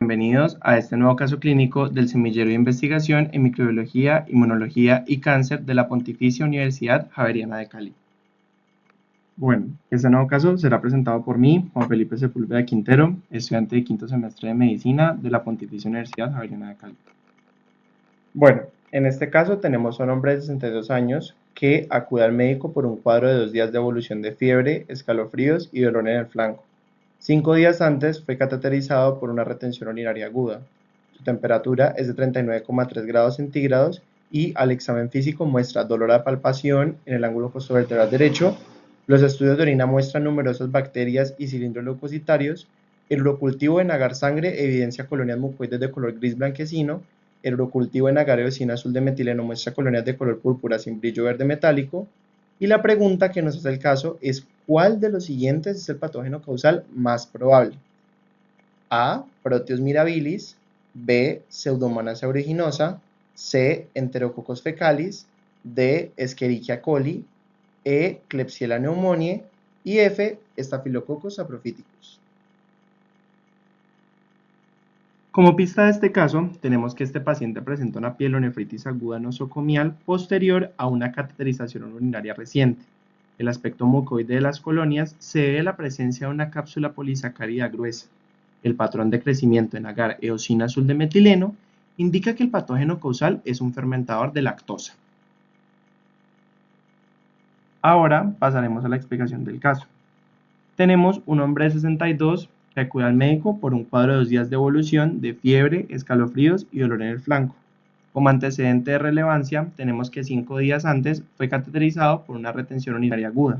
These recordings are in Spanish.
bienvenidos a este nuevo caso clínico del Semillero de Investigación en Microbiología, Inmunología y Cáncer de la Pontificia Universidad Javeriana de Cali. Bueno, este nuevo caso será presentado por mí, Juan Felipe Sepúlveda Quintero, estudiante de quinto semestre de Medicina de la Pontificia Universidad Javeriana de Cali. Bueno, en este caso tenemos a un hombre de 62 años que acude al médico por un cuadro de 2 días de evolución de fiebre, escalofríos y dolor en el flanco. 5 días antes fue cateterizado por una retención urinaria aguda. Su temperatura es de 39,3 grados centígrados y al examen físico muestra dolor a palpación en el ángulo costovertebral derecho. Los estudios de orina muestran numerosas bacterias y cilindros leucocitarios. El urocultivo en agar sangre evidencia colonias mucoides de color gris blanquecino. El urocultivo en agar eosina azul de metileno muestra colonias de color púrpura sin brillo verde metálico. Y la pregunta que nos hace el caso es: ¿cuál de los siguientes es el patógeno causal más probable? A. Proteus mirabilis. B. Pseudomonas aeruginosa. C. Enterococcus fecalis. D. Escherichia coli. E. Klebsiella pneumoniae. Y F. Staphylococcus saprophyticus. Como pista de este caso, tenemos que este paciente presenta una pielonefritis aguda nosocomial posterior a una cateterización urinaria reciente. El aspecto mucoide de las colonias se debe a la presencia de una cápsula polisacárida gruesa. El patrón de crecimiento en agar eosina azul de metileno indica que el patógeno causal es un fermentador de lactosa. Ahora pasaremos a la explicación del caso. Tenemos un hombre de 62 que acude al médico por un cuadro de 2 días de evolución de fiebre, escalofríos y dolor en el flanco. Como antecedente de relevancia, tenemos que 5 días antes fue cateterizado por una retención urinaria aguda.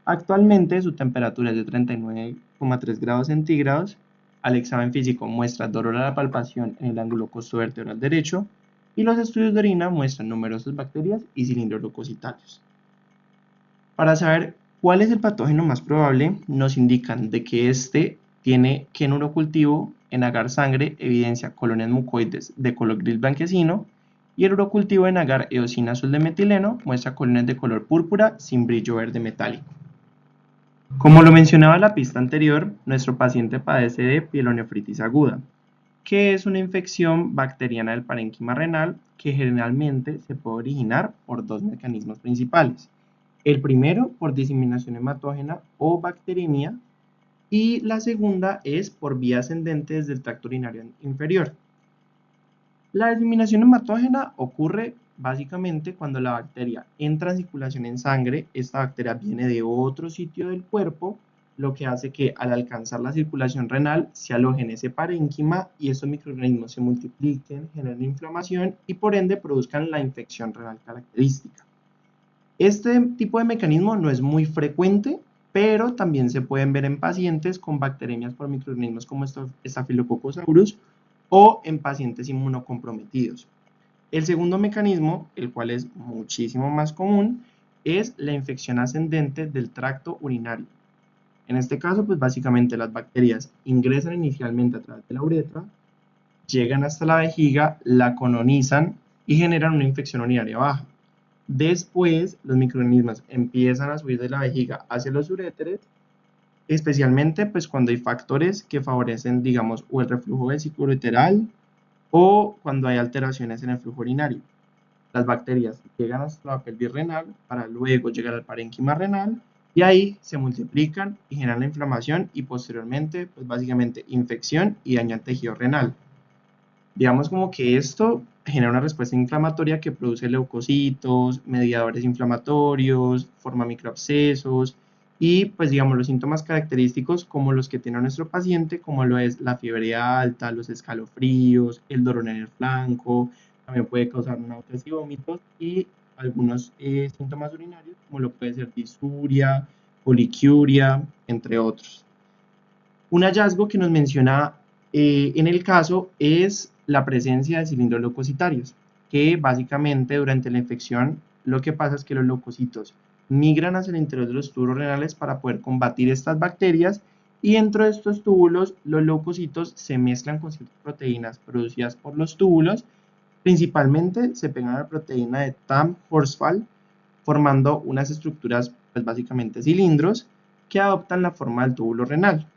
Actualmente su temperatura es de 39,3 grados centígrados. Al examen físico muestra dolor a la palpación en el ángulo costovertebral derecho y los estudios de orina muestran numerosas bacterias y cilindros leucocitarios. Para saber cuál es el patógeno más probable, nos indican de que este tiene que en urocultivo en agar sangre evidencia colonias mucoides de color gris blanquecino y el urocultivo en agar eosina azul de metileno muestra colonias de color púrpura sin brillo verde metálico. Como lo mencionaba en la pista anterior, nuestro paciente padece de pielonefritis aguda, que es una infección bacteriana del parénquima renal que generalmente se puede originar por dos mecanismos principales. El primero por diseminación hematógena o bacteremia y la segunda es por vía ascendente desde el tracto urinario inferior. La diseminación hematógena ocurre básicamente cuando la bacteria entra en circulación en sangre. Esta bacteria viene de otro sitio del cuerpo, lo que hace que al alcanzar la circulación renal se aloje en ese parénquima y estos microorganismos se multipliquen, generen inflamación y por ende produzcan la infección renal característica. Este tipo de mecanismo no es muy frecuente, pero también se pueden ver en pacientes con bacteremias por microorganismos como Staphylococcus aureus o en pacientes inmunocomprometidos. El segundo mecanismo, el cual es muchísimo más común, es la infección ascendente del tracto urinario. En este caso, pues básicamente las bacterias ingresan inicialmente a través de la uretra, llegan hasta la vejiga, la colonizan y generan una infección urinaria baja. Después, los microorganismos empiezan a subir de la vejiga hacia los uréteres, especialmente pues cuando hay factores que favorecen, digamos, o el reflujo vesicoureteral o cuando hay alteraciones en el flujo urinario. Las bacterias llegan hasta la pelvis renal para luego llegar al parénquima renal y ahí se multiplican y generan la inflamación y posteriormente, pues básicamente infección y daño al tejido renal. Digamos como que esto genera una respuesta inflamatoria que produce leucocitos, mediadores inflamatorios, forma microabscesos y pues digamos los síntomas característicos como los que tiene nuestro paciente, como lo es la fiebre alta, los escalofríos, el dolor en el flanco, también puede causar náuseas y vómitos y algunos síntomas urinarios como lo puede ser disuria, poliquiuria, entre otros. Un hallazgo que nos menciona en el caso es la presencia de cilindros leucocitarios, que básicamente durante la infección lo que pasa es que los leucocitos migran hacia el interior de los túbulos renales para poder combatir estas bacterias y dentro de estos túbulos los leucocitos se mezclan con ciertas proteínas producidas por los túbulos, principalmente se pegan a la proteína de TAM-Horsfall formando unas estructuras pues básicamente cilindros que adoptan la forma del túbulo renal.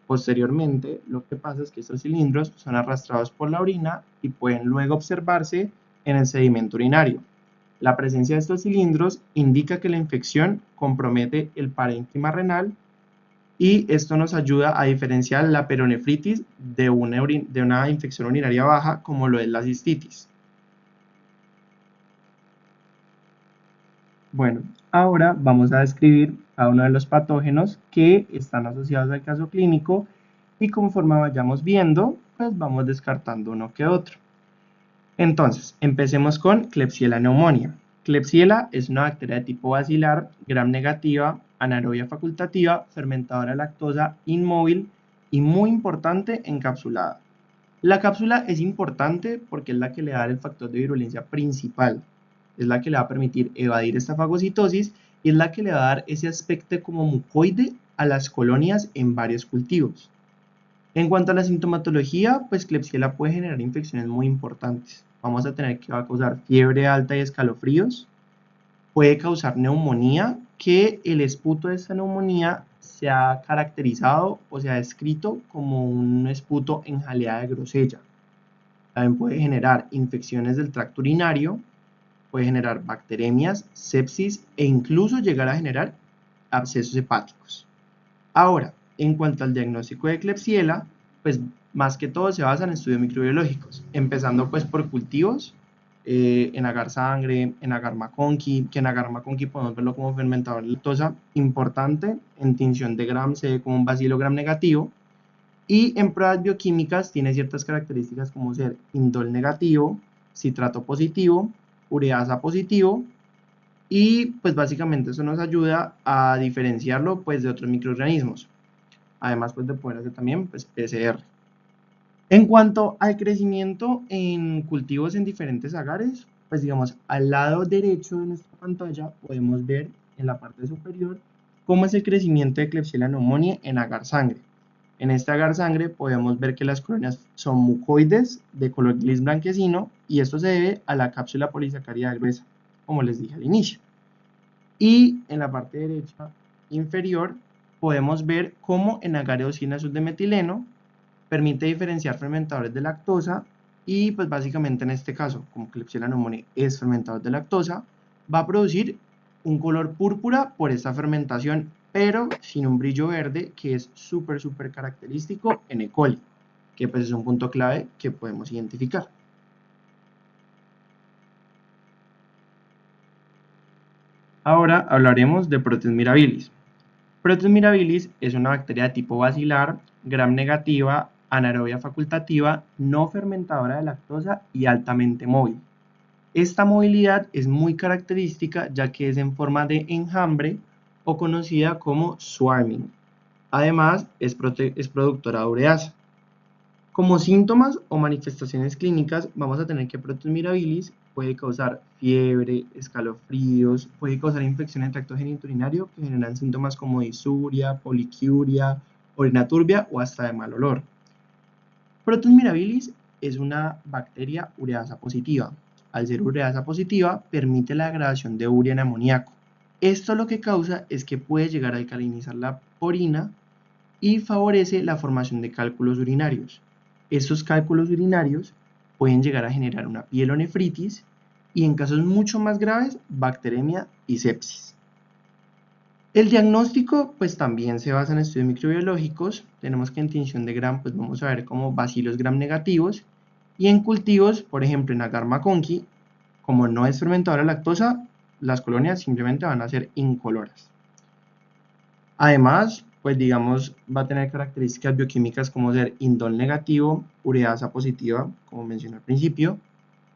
Posteriormente, lo que pasa es que estos cilindros son arrastrados por la orina y pueden luego observarse en el sedimento urinario. La presencia de estos cilindros indica que la infección compromete el parénquima renal y esto nos ayuda a diferenciar la peronefritis de una infección urinaria baja como lo es la cistitis. Bueno, ahora vamos a describir cada uno de los patógenos que están asociados al caso clínico y conforme vayamos viendo, pues vamos descartando uno que otro. Entonces, empecemos con Klebsiella pneumoniae. Klebsiella es una bacteria de tipo bacilar, gram negativa, anaerobia facultativa, fermentadora de lactosa, inmóvil y muy importante, encapsulada. La cápsula es importante porque es la que le da el factor de virulencia principal, es la que le va a permitir evadir esta fagocitosis y es la que le va a dar ese aspecto como mucoide a las colonias en varios cultivos. En cuanto a la sintomatología, pues Klebsiella puede generar infecciones muy importantes. Vamos a tener que va a causar fiebre alta y escalofríos, puede causar neumonía, que el esputo de esta neumonía se ha caracterizado o se ha descrito como un esputo en jalea de grosella. También puede generar infecciones del tracto urinario, puede generar bacteremias, sepsis e incluso llegar a generar abscesos hepáticos. Ahora, en cuanto al diagnóstico de Klebsiella, pues más que todo se basa en estudios microbiológicos, empezando pues por cultivos, en agar sangre, en agar McConkey, que en agar McConkey podemos verlo como fermentador de lactosa importante, en tinción de Gram se ve como un bacilo gram negativo, y en pruebas bioquímicas tiene ciertas características como ser indol negativo, citrato positivo, ureasa positivo, y pues básicamente eso nos ayuda a diferenciarlo pues de otros microorganismos, además pues de poder hacer también pues PCR. En cuanto al crecimiento en cultivos en diferentes agares, pues digamos al lado derecho de nuestra pantalla podemos ver en la parte superior cómo es el crecimiento de Klebsiella pneumoniae en agar sangre. En este agar sangre podemos ver que las colonias son mucoides de color gris blanquecino y esto se debe a la cápsula polisacárida gruesa, como les dije al inicio. Y en la parte derecha inferior podemos ver cómo en agar eosina azul de metileno permite diferenciar fermentadores de lactosa y pues básicamente en este caso, como Klebsiella pneumoniae es fermentador de lactosa, va a producir un color púrpura por esta fermentación, pero sin un brillo verde que es súper característico en E. coli, que pues es un punto clave que podemos identificar. Ahora hablaremos de Proteus mirabilis. Proteus mirabilis es una bacteria de tipo bacilar, gram negativa, anaerobia facultativa, no fermentadora de lactosa y altamente móvil. Esta movilidad es muy característica ya que es en forma de enjambre o conocida como swarming. Además, es productora de ureasa. Como síntomas o manifestaciones clínicas, vamos a tener que Proteus mirabilis puede causar fiebre, escalofríos, puede causar infección en el tracto genitourinario que generan síntomas como disuria, poliquiuria, orina turbia o hasta de mal olor. Proteus mirabilis es una bacteria ureasa positiva. Al ser ureasa positiva, permite la degradación de urea en amoníaco. Esto lo que causa es que puede llegar a alcalinizar la orina y favorece la formación de cálculos urinarios. Estos cálculos urinarios pueden llegar a generar una pielonefritis y en casos mucho más graves, bacteremia y sepsis. El diagnóstico pues también se basa en estudios microbiológicos. Tenemos que en tinción de Gram pues vamos a ver como bacilos Gram negativos y en cultivos, por ejemplo en agar McConkey, como no es fermentadora de lactosa, las colonias simplemente van a ser incoloras. Además, pues digamos, va a tener características bioquímicas como ser indol negativo, ureasa positiva, como mencioné al principio,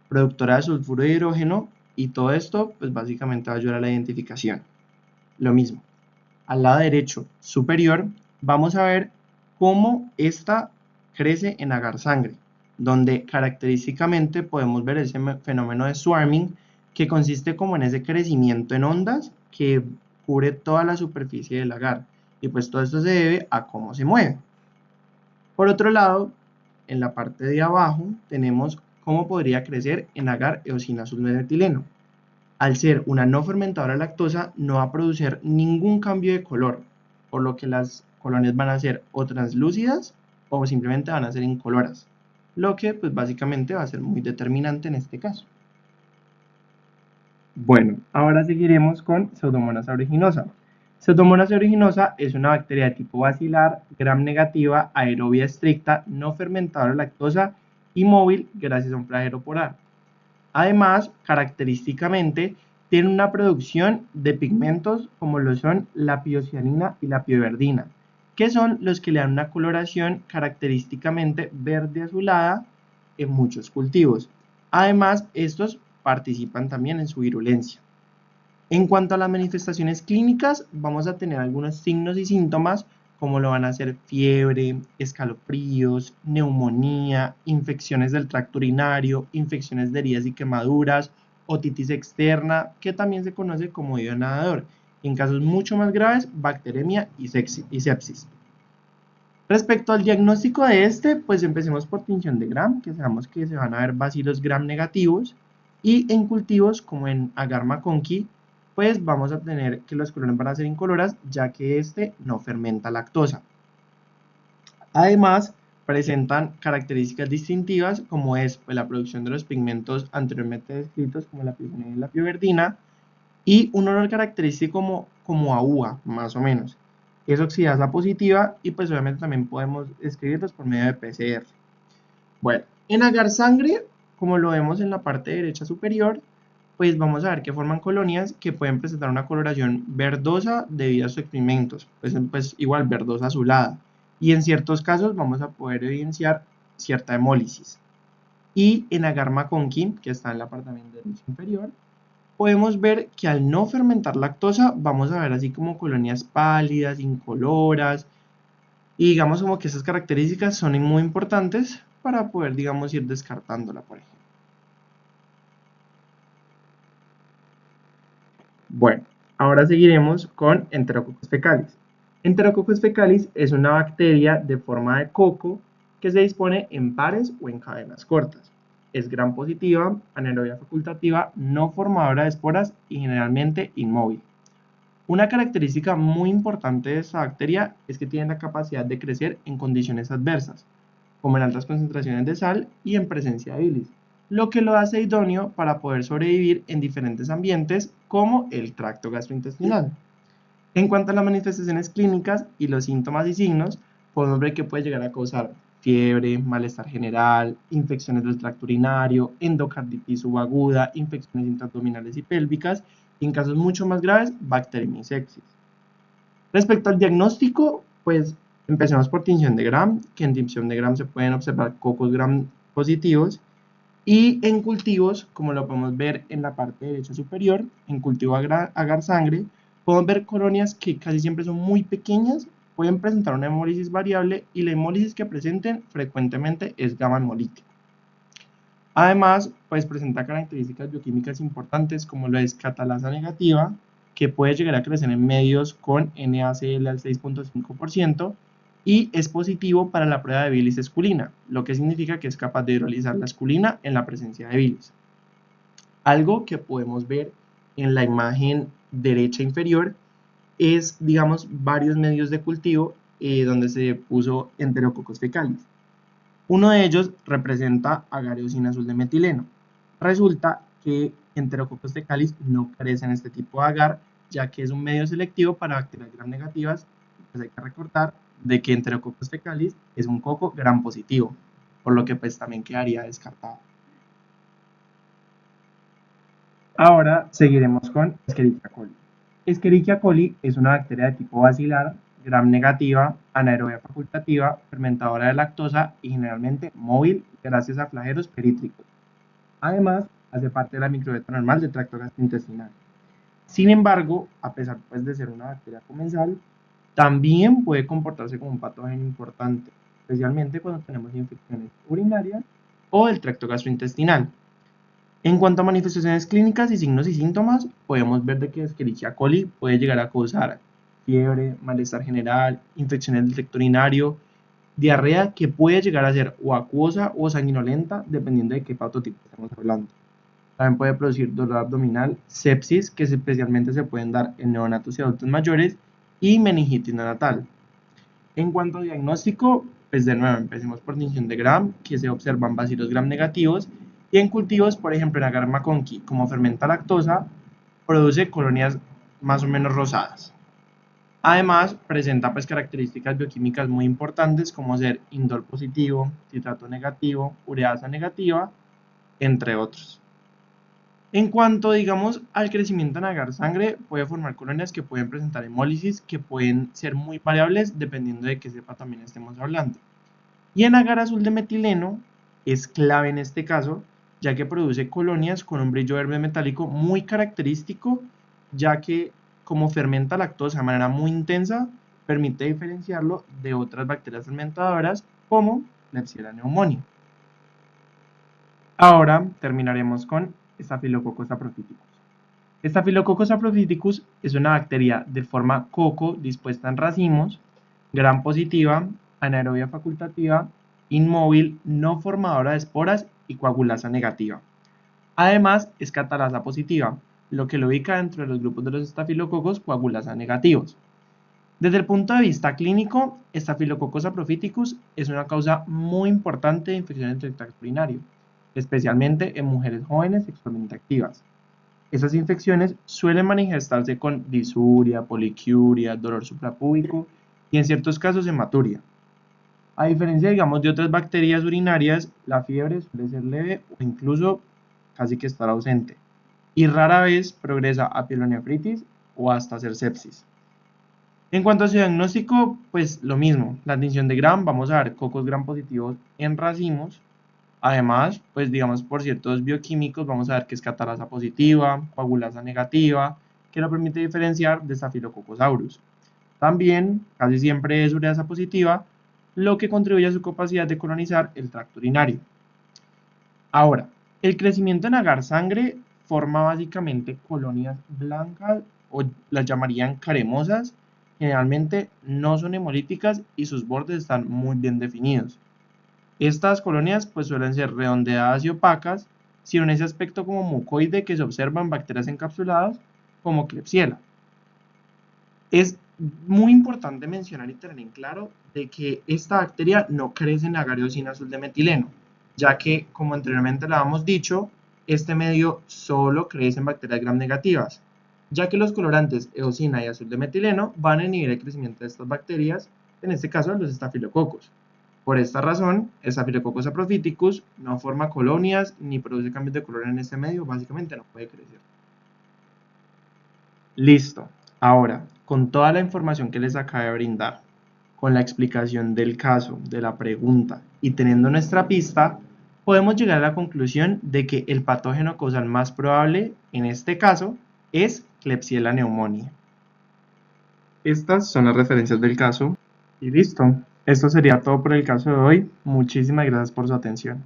productora de sulfuro de hidrógeno, y todo esto, pues básicamente va a ayudar a la identificación. Lo mismo, al lado derecho superior, vamos a ver cómo esta crece en agar sangre, donde característicamente podemos ver ese fenómeno de swarming, que consiste como en ese crecimiento en ondas que cubre toda la superficie del agar, y pues todo esto se debe a cómo se mueve. Por otro lado, en la parte de abajo tenemos cómo podría crecer en agar eosina azul de metileno. Al ser una no fermentadora de lactosa, no va a producir ningún cambio de color, por lo que las colonias van a ser o translúcidas o simplemente van a ser incoloras, lo que pues básicamente va a ser muy determinante en este caso. Bueno, ahora seguiremos con Pseudomonas aeruginosa. Pseudomonas aeruginosa es una bacteria de tipo bacilar, gram negativa, aerobia estricta, no fermentadora de lactosa y móvil gracias a un flagelo polar. Además, característicamente, tiene una producción de pigmentos como lo son la piocianina y la pioverdina, que son los que le dan una coloración característicamente verde azulada en muchos cultivos. Además, estos participan también en su virulencia. En cuanto a las manifestaciones clínicas, vamos a tener algunos signos y síntomas como lo van a ser fiebre, escalofríos, neumonía, infecciones del tracto urinario, infecciones de heridas y quemaduras, otitis externa, que también se conoce como oído nadador. En casos mucho más graves, bacteremia y sepsis. Respecto al diagnóstico de este, pues empecemos por tinción de Gram, que sabemos que se van a ver bacilos Gram negativos, y en cultivos como en agar maconqui, pues vamos a tener que las colonias van a ser incoloras, ya que este no fermenta lactosa. Además, presentan características distintivas, como es pues, la producción de los pigmentos anteriormente descritos, como la piocyanina y la pioverdina, y un olor característico como a uva, más o menos. Es oxidasa positiva y pues obviamente también podemos escribirlos por medio de PCR. Bueno, en agar sangre, como lo vemos en la parte derecha superior, pues vamos a ver que forman colonias que pueden presentar una coloración verdosa debido a sus pigmentos, pues igual verdosa azulada. Y en ciertos casos vamos a poder evidenciar cierta hemólisis. Y en agar maconqui, que está en la parte derecha inferior, podemos ver que al no fermentar lactosa vamos a ver así como colonias pálidas, incoloras, y digamos como que esas características son muy importantes para poder, digamos, ir descartándola, por ejemplo. Bueno, ahora seguiremos con Enterococcus fecalis. Enterococcus fecalis es una bacteria de forma de coco que se dispone en pares o en cadenas cortas. Es gram positiva, anaerobia facultativa, no formadora de esporas y generalmente inmóvil. Una característica muy importante de esta bacteria es que tiene la capacidad de crecer en condiciones adversas, como en altas concentraciones de sal y en presencia de bilis, lo que lo hace idóneo para poder sobrevivir en diferentes ambientes como el tracto gastrointestinal. En cuanto a las manifestaciones clínicas y los síntomas y signos, podemos ver que puede llegar a causar fiebre, malestar general, infecciones del tracto urinario, endocarditis subaguda, infecciones intraabdominales y pélvicas, y en casos mucho más graves, bacteremia y sepsis. Respecto al diagnóstico, pues empecemos por tinción de Gram, que en tinción de Gram se pueden observar cocos Gram positivos, y en cultivos, como lo podemos ver en la parte derecha superior, en cultivo agar sangre, podemos ver colonias que casi siempre son muy pequeñas, pueden presentar una hemólisis variable y la hemólisis que presenten frecuentemente es gamma hemolítica. Además, pues presenta características bioquímicas importantes como la es catalasa negativa, que puede llegar a crecer en medios con NaCl al 6.5%, y es positivo para la prueba de bilis esculina, lo que significa que es capaz de hidrolizar la esculina en la presencia de bilis. Algo que podemos ver en la imagen derecha inferior es, digamos, varios medios de cultivo donde se puso Enterococcus fecalis. Uno de ellos representa agar sin azul de metileno. Resulta que Enterococcus fecalis no carece en este tipo de agar, ya que es un medio selectivo para bacterias gram negativas. Pues hay que recordar de que Enterococcus fecalis es un coco gram positivo, por lo que pues también quedaría descartado. Ahora seguiremos con Escherichia coli. Escherichia coli es una bacteria de tipo bacilar, gram negativa, anaerobia facultativa, fermentadora de lactosa y generalmente móvil gracias a flagelos perítricos. Además, hace parte de la microbiota normal del tracto gastrointestinal. Sin embargo, a pesar pues, de ser una bacteria comensal, también puede comportarse como un patógeno importante, especialmente cuando tenemos infecciones urinarias o del tracto gastrointestinal. En cuanto a manifestaciones clínicas y signos y síntomas, podemos ver de que Escherichia coli puede llegar a causar fiebre, malestar general, infecciones del tracto urinario, diarrea que puede llegar a ser o acuosa o sanguinolenta, dependiendo de qué patotipo estamos hablando. También puede producir dolor abdominal, sepsis, que especialmente se pueden dar en neonatos y adultos mayores, y meningitis neonatal. En cuanto a diagnóstico, pues de nuevo empecemos por tinción de Gram, que se observan bacilos Gram negativos, y en cultivos, por ejemplo, en agar McConkey, como fermenta lactosa, produce colonias más o menos rosadas. Además, presenta pues características bioquímicas muy importantes como ser indol positivo, citrato negativo, ureasa negativa, entre otros. En cuanto, digamos, al crecimiento en agar sangre, puede formar colonias que pueden presentar hemólisis, que pueden ser muy variables dependiendo de qué cepa también estemos hablando. Y en agar azul de metileno es clave en este caso, ya que produce colonias con un brillo verde metálico muy característico, ya que como fermenta lactosa de manera muy intensa, permite diferenciarlo de otras bacterias fermentadoras como Klebsiella pneumoniae. Ahora terminaremos con Staphylococcus saprophyticus. Staphylococcus saprophyticus es una bacteria de forma coco dispuesta en racimos, gram positiva, anaerobia facultativa, inmóvil, no formadora de esporas y coagulasa negativa. Además, es catalasa positiva, lo que lo ubica dentro de los grupos de los estafilococos coagulasa negativos. Desde el punto de vista clínico, Staphylococcus saprophyticus es una causa muy importante de infecciones del tracto urinario, especialmente en mujeres jóvenes sexualmente activas. Esas infecciones suelen manifestarse con disuria, poliquiuria, dolor suprapúbico y en ciertos casos hematuria. A diferencia, digamos, de otras bacterias urinarias, la fiebre suele ser leve o incluso casi que estar ausente y rara vez progresa a pielonefritis o hasta hacer sepsis. En cuanto a su diagnóstico, pues lo mismo, la tinción de Gram, vamos a ver cocos Gram positivos en racimos. Además, pues digamos por ciertos bioquímicos, vamos a ver que es catalasa positiva, coagulasa negativa, que lo permite diferenciar de Staphylococcus aureus. También, casi siempre es ureasa positiva, lo que contribuye a su capacidad de colonizar el tracto urinario. Ahora, el crecimiento en agar sangre forma básicamente colonias blancas o las llamarían caremosas, generalmente no son hemolíticas y sus bordes están muy bien definidos. Estas colonias pues suelen ser redondeadas y opacas, sin ese aspecto como mucoide que se observa en bacterias encapsuladas como Klebsiella. Es muy importante mencionar y tener en claro de que esta bacteria no crece en agariosina azul de metileno, ya que, como anteriormente lo habíamos dicho, este medio solo crece en bacterias gram negativas, ya que los colorantes eosina y azul de metileno van a inhibir el crecimiento de estas bacterias, en este caso los estafilococos. Por esta razón, Staphylococcus saprophyticus no forma colonias ni produce cambios de color en este medio, básicamente no puede crecer. Listo. Ahora, con toda la información que les acabé de brindar, con la explicación del caso, de la pregunta y teniendo nuestra pista, podemos llegar a la conclusión de que el patógeno causal más probable, en este caso, es Klebsiella pneumoniae. Estas son las referencias del caso y listo. Esto sería todo por el caso de hoy. Muchísimas gracias por su atención.